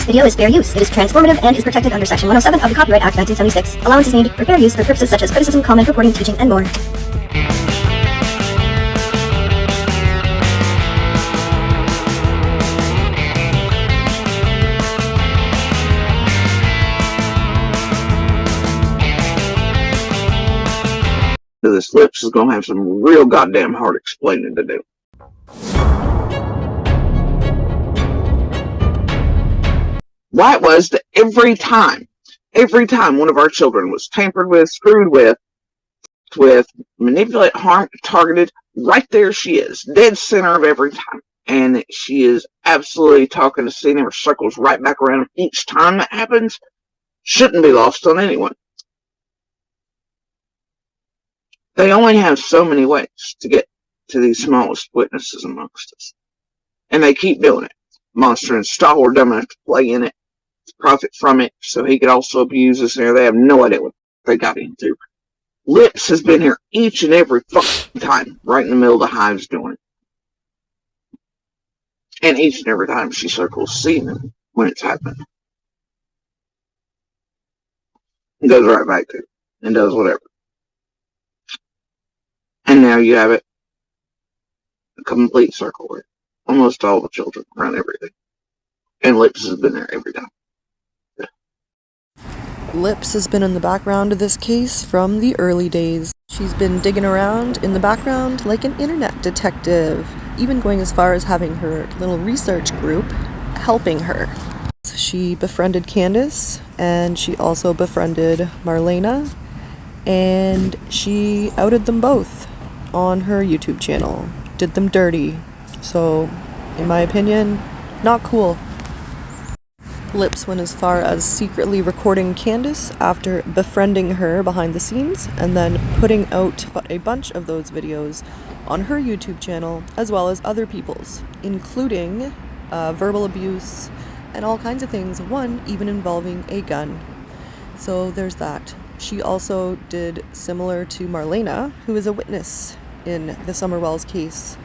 Video is fair use. It is transformative and is protected under Section 107 of the Copyright Act 1976. Allowance is made for fair use for purposes such as criticism, comment, reporting, teaching, and more. This Lips is going to have some real goddamn hard explaining to do. Why it was that every time one of our children was tampered with, screwed with, manipulated, harmed, targeted, right there she is, dead center of every time. And she is absolutely talking to see her circles right back around each time that happens. Shouldn't be lost on anyone. They only have so many ways to get to these smallest witnesses amongst us. And they keep doing it. Monster and Stalwart dumb enough to play in it, to profit from it, so he could also abuse us there. They have no idea what they got into. Lips has been here each and every fucking time, right in the middle of the hives doing it. And each and every time she circles seeing them when it's happening. It goes right back to it and does whatever. And now you have it a complete circle with almost all the children around everything. And Lips has been there every time. Yeah. Lips has been in the background of this case from the early days. She's been digging around in the background like an internet detective, even going as far as having her little research group helping her. She befriended Candace, and she also befriended Marlena, and she outed them both on her YouTube channel, did them dirty. So, in my opinion, not cool. Lips went as far as secretly recording Candace after befriending her behind the scenes, and then putting out a bunch of those videos on her YouTube channel, as well as other people's, including verbal abuse and all kinds of things, one even involving a gun. So there's that. She also did similar to Marlena, who is a witness in the Summerwells case.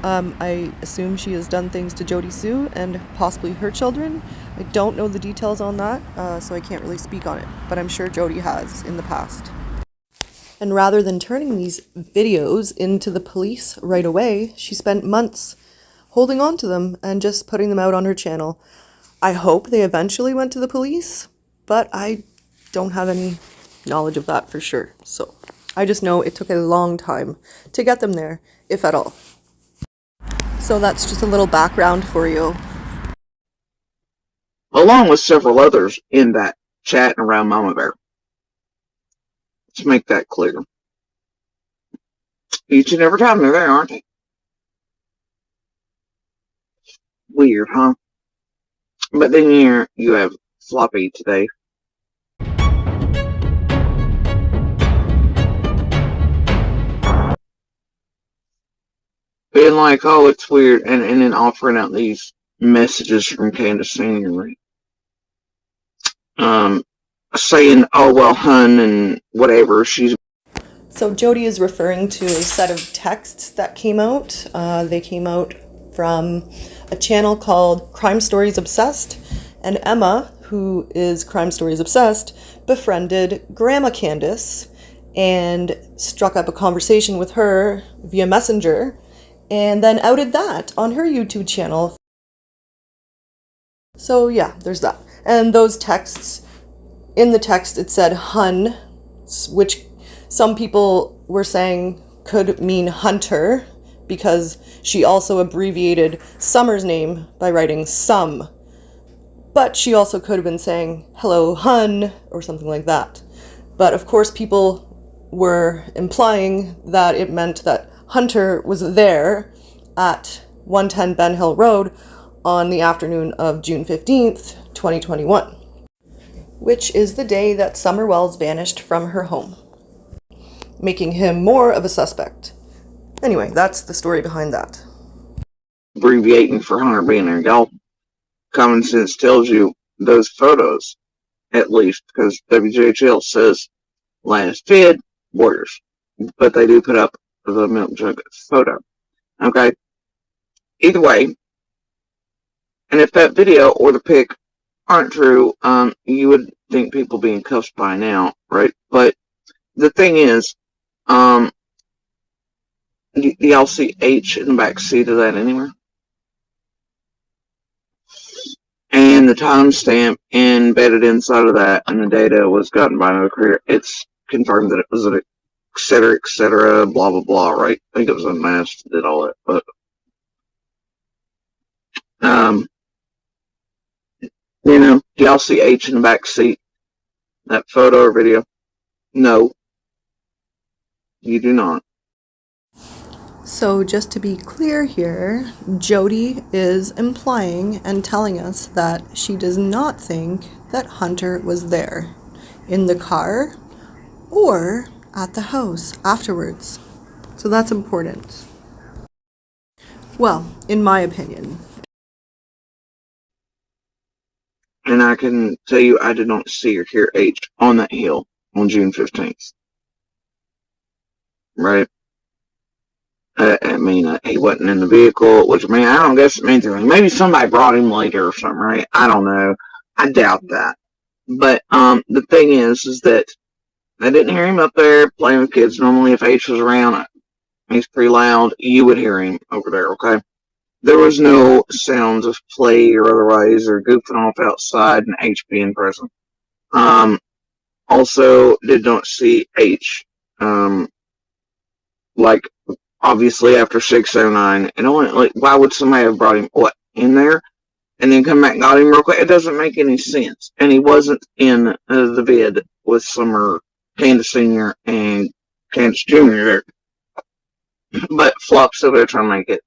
I assume she has done things to Jodisue and possibly her children. I don't know the details on that, so I can't really speak on it, but I'm sure Jody has in the past. And rather than turning these videos into the police right away, she spent months holding on to them and just putting them out on her channel. I hope they eventually went to the police, but I don't have any knowledge of that for sure. So I just know it took a long time to get them there, if at all. So that's just a little background for you. Along with several others in that chat around Mama Bear. Let's make that clear. Each and every time they're there, aren't they? Weird, huh? But then here you have Floppy today. Being like, oh, it's weird, and then offering out these messages from Candace Senior. Saying, oh, well, hun, and whatever, she's... So Jody is referring to a set of texts that came out. They came out from a channel called Crime Stories Obsessed, and Emma, who is Crime Stories Obsessed, befriended Grandma Candace and struck up a conversation with her via Messenger, and then outed that on her YouTube channel. So yeah, there's that. And those texts, in the text it said hun, which some people were saying could mean Hunter, because she also abbreviated Summer's name by writing Sum. But she also could have been saying, hello, hun, or something like that. But of course, people were implying that it meant that Hunter was there at 110 Ben Hill Road on the afternoon of June 15th, 2021, which is the day that Summer Wells vanished from her home, making him more of a suspect. Anyway, that's the story behind that. Abbreviating for Hunter being there, y'all. Common sense tells you those photos, at least, because WJHL says last vid, Warriors. But they do put up the milk jug photo. Okay? Either way, and if that video or the pic aren't true, you would think people being cuffed by now, right? But the thing is, do y'all see H in the back seat of that anywhere? And the timestamp embedded inside of that, and the data was gotten by another creator. It's confirmed that it was an et cetera, blah, blah, blah, right? I think it was unmasked, did all that, but, you know, do y'all see H in the back seat? That photo or video? No. You do not. So just to be clear here, Jody is implying and telling us that she does not think that Hunter was there in the car or at the house afterwards. So that's important. Well, in my opinion. And I can tell you, I did not see or hear H on that hill on June 15th. Right? I mean, he wasn't in the vehicle, which, I mean, I don't guess it means anything. Maybe somebody brought him later or something, right? I don't know. I doubt that. But the thing is that I didn't hear him up there playing with kids. Normally, if H was around, he's pretty loud. You would hear him over there, okay? There was no sounds of play or otherwise or goofing off outside and H being present. Also, did not see H. Like, obviously after 6:09, and only, like, why would somebody have brought him in there and then come back and got him real quick? It doesn't make any sense. And he wasn't in the vid with Summer, Candace Senior, and Candace Junior there. But Flop's still there trying to make it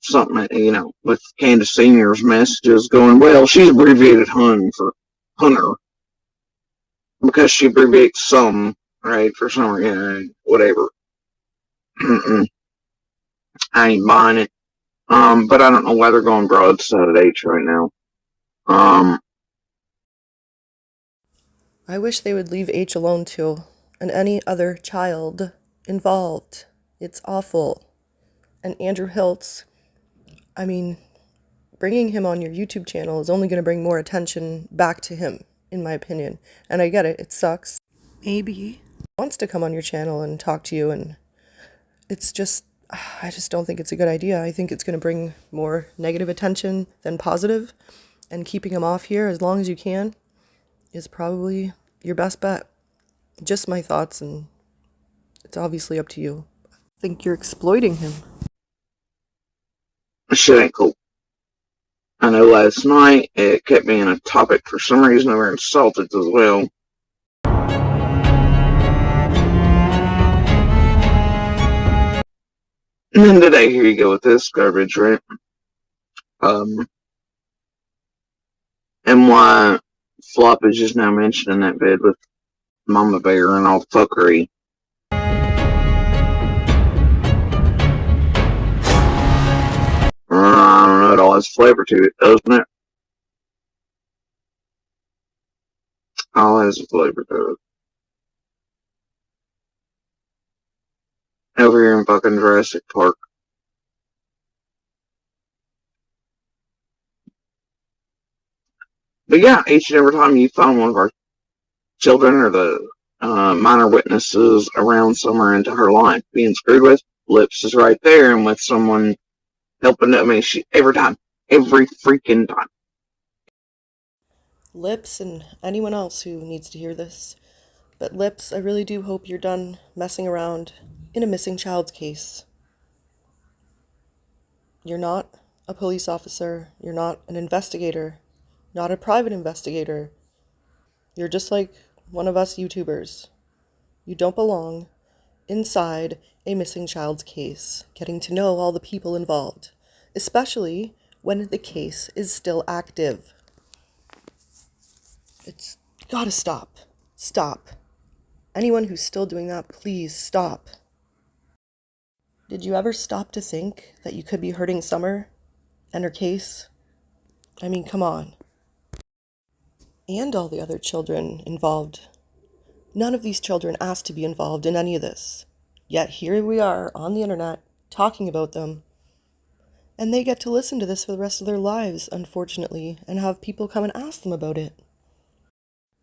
something, you know, with Candace Senior's messages going, well, she's abbreviated Hun for Hunter because she abbreviates some, right, for some reason, whatever. I ain't buying it. But I don't know why they're going broadside at H right now. I wish they would leave H alone too, and any other child involved. It's awful. And Andrew Hiltz, I mean, bringing him on your YouTube channel is only going to bring more attention back to him, in my opinion. And I get it, it sucks. Maybe he wants to come on your channel and talk to you, and it's just, I just don't think it's a good idea. I think it's going to bring more negative attention than positive, and keeping him off here as long as you can is probably your best bet. Just my thoughts, and it's obviously up to you. I think you're exploiting him. Shit ain't cool. I know last night it kept being a topic for some reason. They were insulted as well. And then today, here you go with this garbage, right? And why Flop is just now mentioned in that vid with Mama Bear and all fuckery. I don't know, it all has flavor to it, doesn't it? All has a flavor to it. Over here in fucking Jurassic Park. But yeah, each and every time you find one of our children or the minor witnesses around somewhere into her life being screwed with, Lips is right there, and with someone helping them. I mean, every time. Every freaking time. Lips and anyone else who needs to hear this. But Lips, I really do hope you're done messing around in a missing child's case. You're not a police officer, you're not an investigator, not a private investigator. You're just like one of us YouTubers. You don't belong inside a missing child's case, getting to know all the people involved, especially when the case is still active. It's gotta stop. Stop. Anyone who's still doing that, please stop. Did you ever stop to think that you could be hurting Summer and her case? I mean, come on. And all the other children involved. None of these children asked to be involved in any of this. Yet here we are on the internet talking about them. And they get to listen to this for the rest of their lives, unfortunately, and have people come and ask them about it.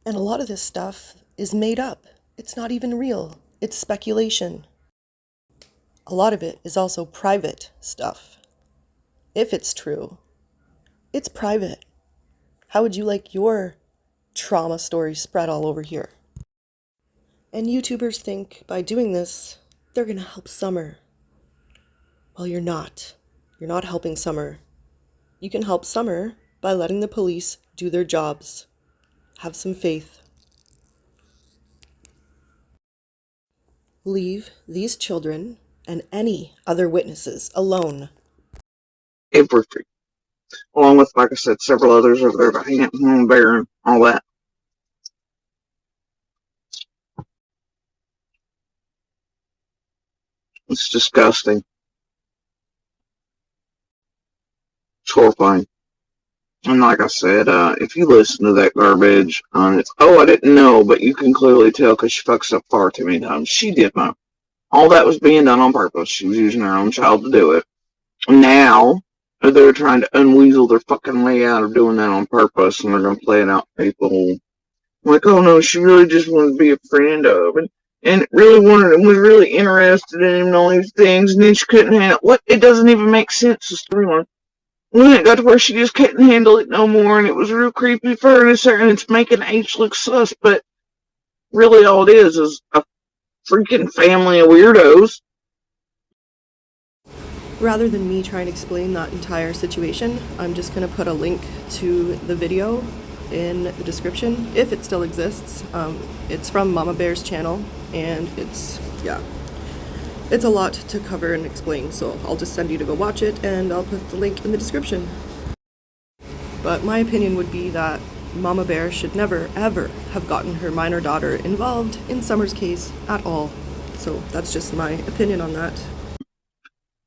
And a lot of this stuff is made up. It's not even real. It's speculation. A lot of it is also private stuff. If it's true, it's private. How would you like your trauma story spread all over here? And YouTubers think by doing this, they're gonna help Summer. Well, you're not. You're not helping Summer. You can help Summer by letting the police do their jobs. Have some faith. Leave these children and any other witnesses alone. Everything. Along with, like I said, several others over there, the Ant, Bear, and all that. It's disgusting. It's horrifying. And like I said, if you listen to that garbage, it's, oh, I didn't know, but you can clearly tell because she fucks up far too many times. She did know. All that was being done on purpose. She was using her own child to do it. Now, they're trying to unweasel their fucking way out of doing that on purpose, and they're going to play it out to people. Like, oh no, she really just wanted to be a friend of, and really wanted, and was really interested in him and all these things, and then she couldn't handle it. What? It doesn't even make sense, the storyline. When it got to where she just couldn't handle it no more, and it was real creepy for her, and it's making H look sus, but really all it is a freaking family of weirdos. Rather than me trying to explain that entire situation, I'm just going to put a link to the video in the description, if it still exists. It's from Mama Bear's channel, and it's a lot to cover and explain, so I'll just send you to go watch it, and I'll put the link in the description. But my opinion would be that Mama Bear should never, ever have gotten her minor daughter involved in Summer's case at all. So that's just my opinion on that.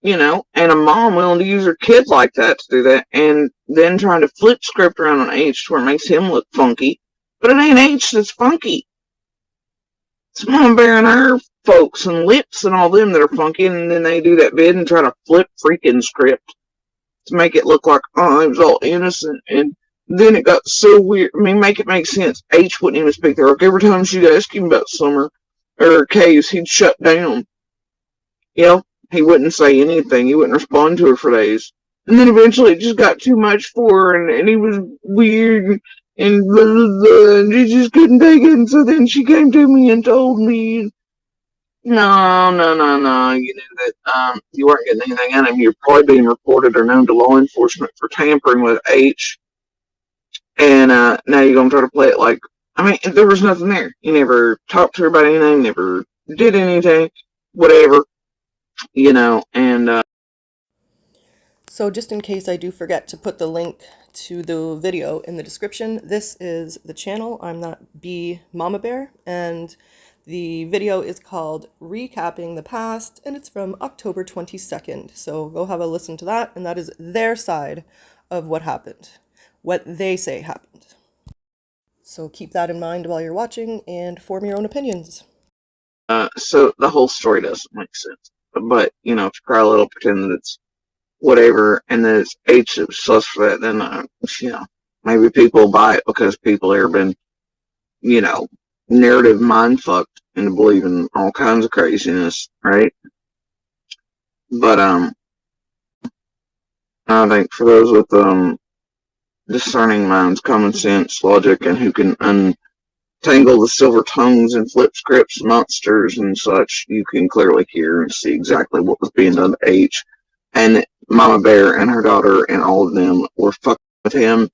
You know, and a mom willing to use her kid like that to do that, and then trying to flip script around on H to where it makes him look funky. But it ain't H that's funky. It's Mama Bear and her folks and Lips and all them that are funky, and then they do that bid and try to flip freaking script to make it look like, oh, it was all innocent, and then it got so weird. I mean, make it make sense. H wouldn't even speak there. Like, every time she'd ask him about Summer or her case, he'd shut down. You know? He wouldn't say anything. He wouldn't respond to her for days. And then eventually it just got too much for her, and he was weird, and blah, blah, blah, and she just couldn't take it. And so then she came to me and told me, no. You knew that you weren't getting anything out of him. You're probably being reported or known to law enforcement for tampering with H. And now you're going to try to play it like, I mean, there was nothing there. You never talked to her about anything, never did anything, whatever. You know, and so just in case I do forget to put the link to the video in the description, this is the channel. I'm not B Mama Bear, and the video is called Recapping the Past, and it's from October 22nd. So go have a listen to that, and that is their side of what happened, what they say happened. So keep that in mind while you're watching and form your own opinions. So the whole story doesn't make sense. But, you know, if you cry a little, pretend that it's whatever, and that it's H that was sus for that, then, you know, maybe people buy it because people have been, you know, narrative mind fucked into believing all kinds of craziness, right? But, I think for those with, discerning minds, common sense, logic, and who can Tangle the silver tongues and flip scripts, monsters and such, you can clearly hear and see exactly what was being done to H. And Mama Bear and her daughter and all of them were fucking with him,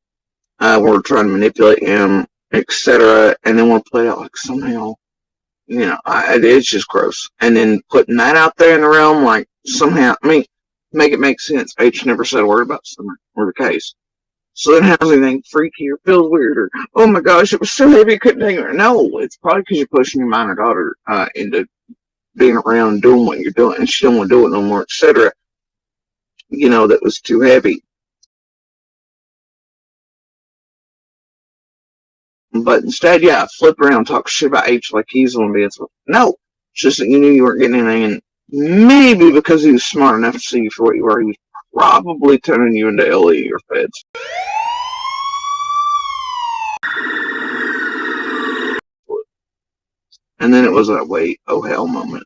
were trying to manipulate him, etc. And then we're played out like somehow, it's just gross. And then putting that out there in the realm, like somehow, make it make sense. H never said a word about Summer or the case. So then how's anything freakier, feels weirder? Oh my gosh, it was so heavy I couldn't take it. No, it's probably because you're pushing your minor daughter into being around and doing what you're doing, and she don't want to do it no more, etc. That was too heavy. But instead, flip around, talk shit about H like he's the one being so. No, it's just that you knew you weren't getting anything, and maybe because he was smart enough to see you for what you were, he was probably turning you into LE or feds. And then it was that wait, oh hell moment.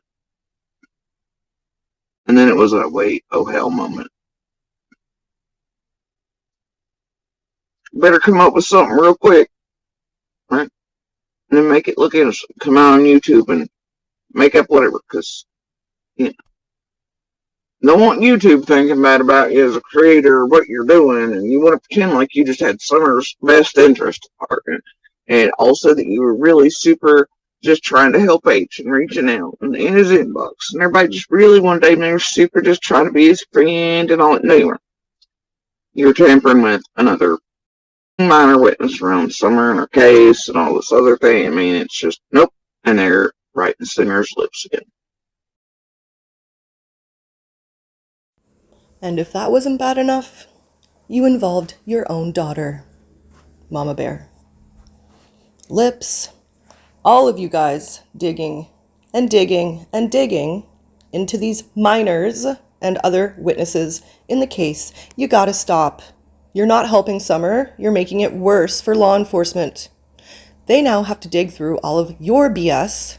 Better come up with something real quick, right? And then make it look innocent. Come out on YouTube and make up whatever, because, don't want YouTube thinking bad about you as a creator or what you're doing, and you want to pretend like you just had Summer's best interest at heart, and also that you were really super just trying to help H and reaching out in his inbox, and everybody just really one day they were super just trying to be his friend and all that. No, you're tampering with another minor witness around Summer and her case and all this other thing. It's just nope, and they're right in Singer's lips again. And if that wasn't bad enough, you involved your own daughter, Mama Bear. Lips, all of you guys digging and digging and digging into these minors and other witnesses in the case. You gotta stop. You're not helping Summer. You're making it worse for law enforcement. They now have to dig through all of your BS,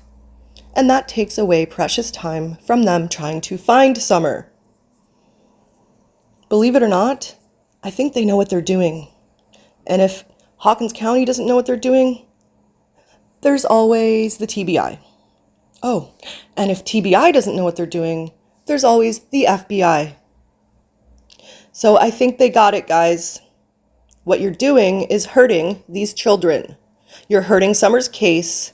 and that takes away precious time from them trying to find Summer. Believe it or not, I think they know what they're doing. And if Hawkins County doesn't know what they're doing, there's always the TBI. Oh, and if TBI doesn't know what they're doing, there's always the FBI. So I think they got it, guys. What you're doing is hurting these children. You're hurting Summer's case.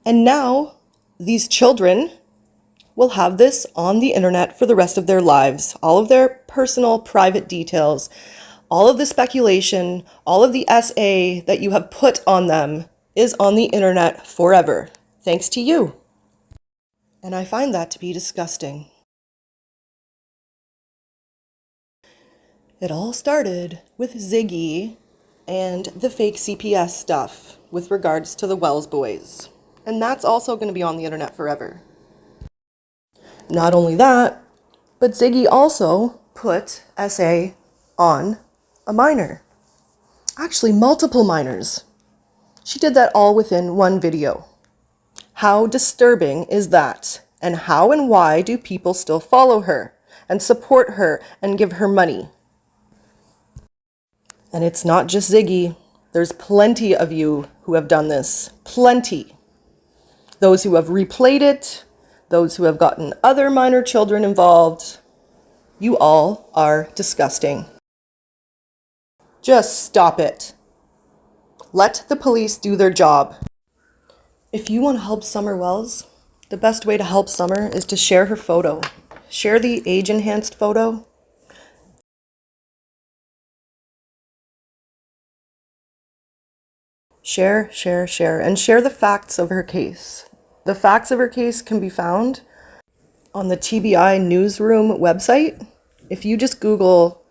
And now these children will have this on the internet for the rest of their lives. All of their personal, private details, all of the speculation, all of the SA that you have put on them is on the internet forever, thanks to you. And I find that to be disgusting. It all started with Ziggy and the fake CPS stuff with regards to the Wells boys. And that's also going to be on the internet forever. Not only that, but Ziggy also put SA on a minor. Actually, multiple minors. She did that all within one video. How disturbing is that? And how and why do people still follow her and support her and give her money? And it's not just Ziggy. There's plenty of you who have done this. Plenty. Those who have replayed it, those who have gotten other minor children involved. You all are disgusting. Just stop it. Let the police do their job. If you want to help Summer Wells, the best way to help Summer is to share her photo. Share the age-enhanced photo. Share, and share the facts of her case. The facts of her case can be found on the TBI Newsroom website. If you just Google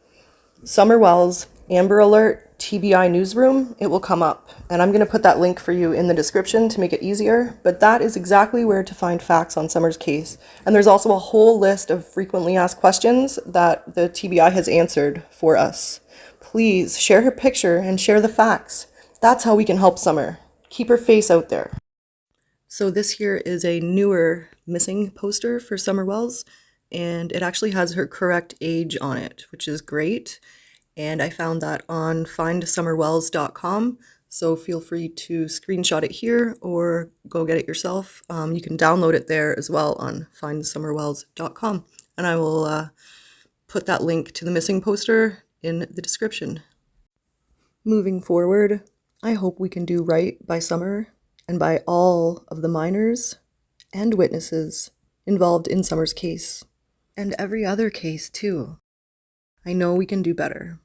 Summer Wells, Amber Alert, TBI Newsroom, it will come up. And I'm going to put that link for you in the description to make it easier. But that is exactly where to find facts on Summer's case. And there's also a whole list of frequently asked questions that the TBI has answered for us. Please share her picture and share the facts. That's how we can help Summer. Keep her face out there. So this here is a newer missing poster for Summer Wells, and it actually has her correct age on it, which is great. And I found that on findsummerwells.com. So feel free to screenshot it here or go get it yourself. You can download it there as well on findsummerwells.com. And I will put that link to the missing poster in the description. Moving forward, I hope we can do right by Summer and by all of the minors and witnesses involved in Summer's case, and every other case too. I know we can do better.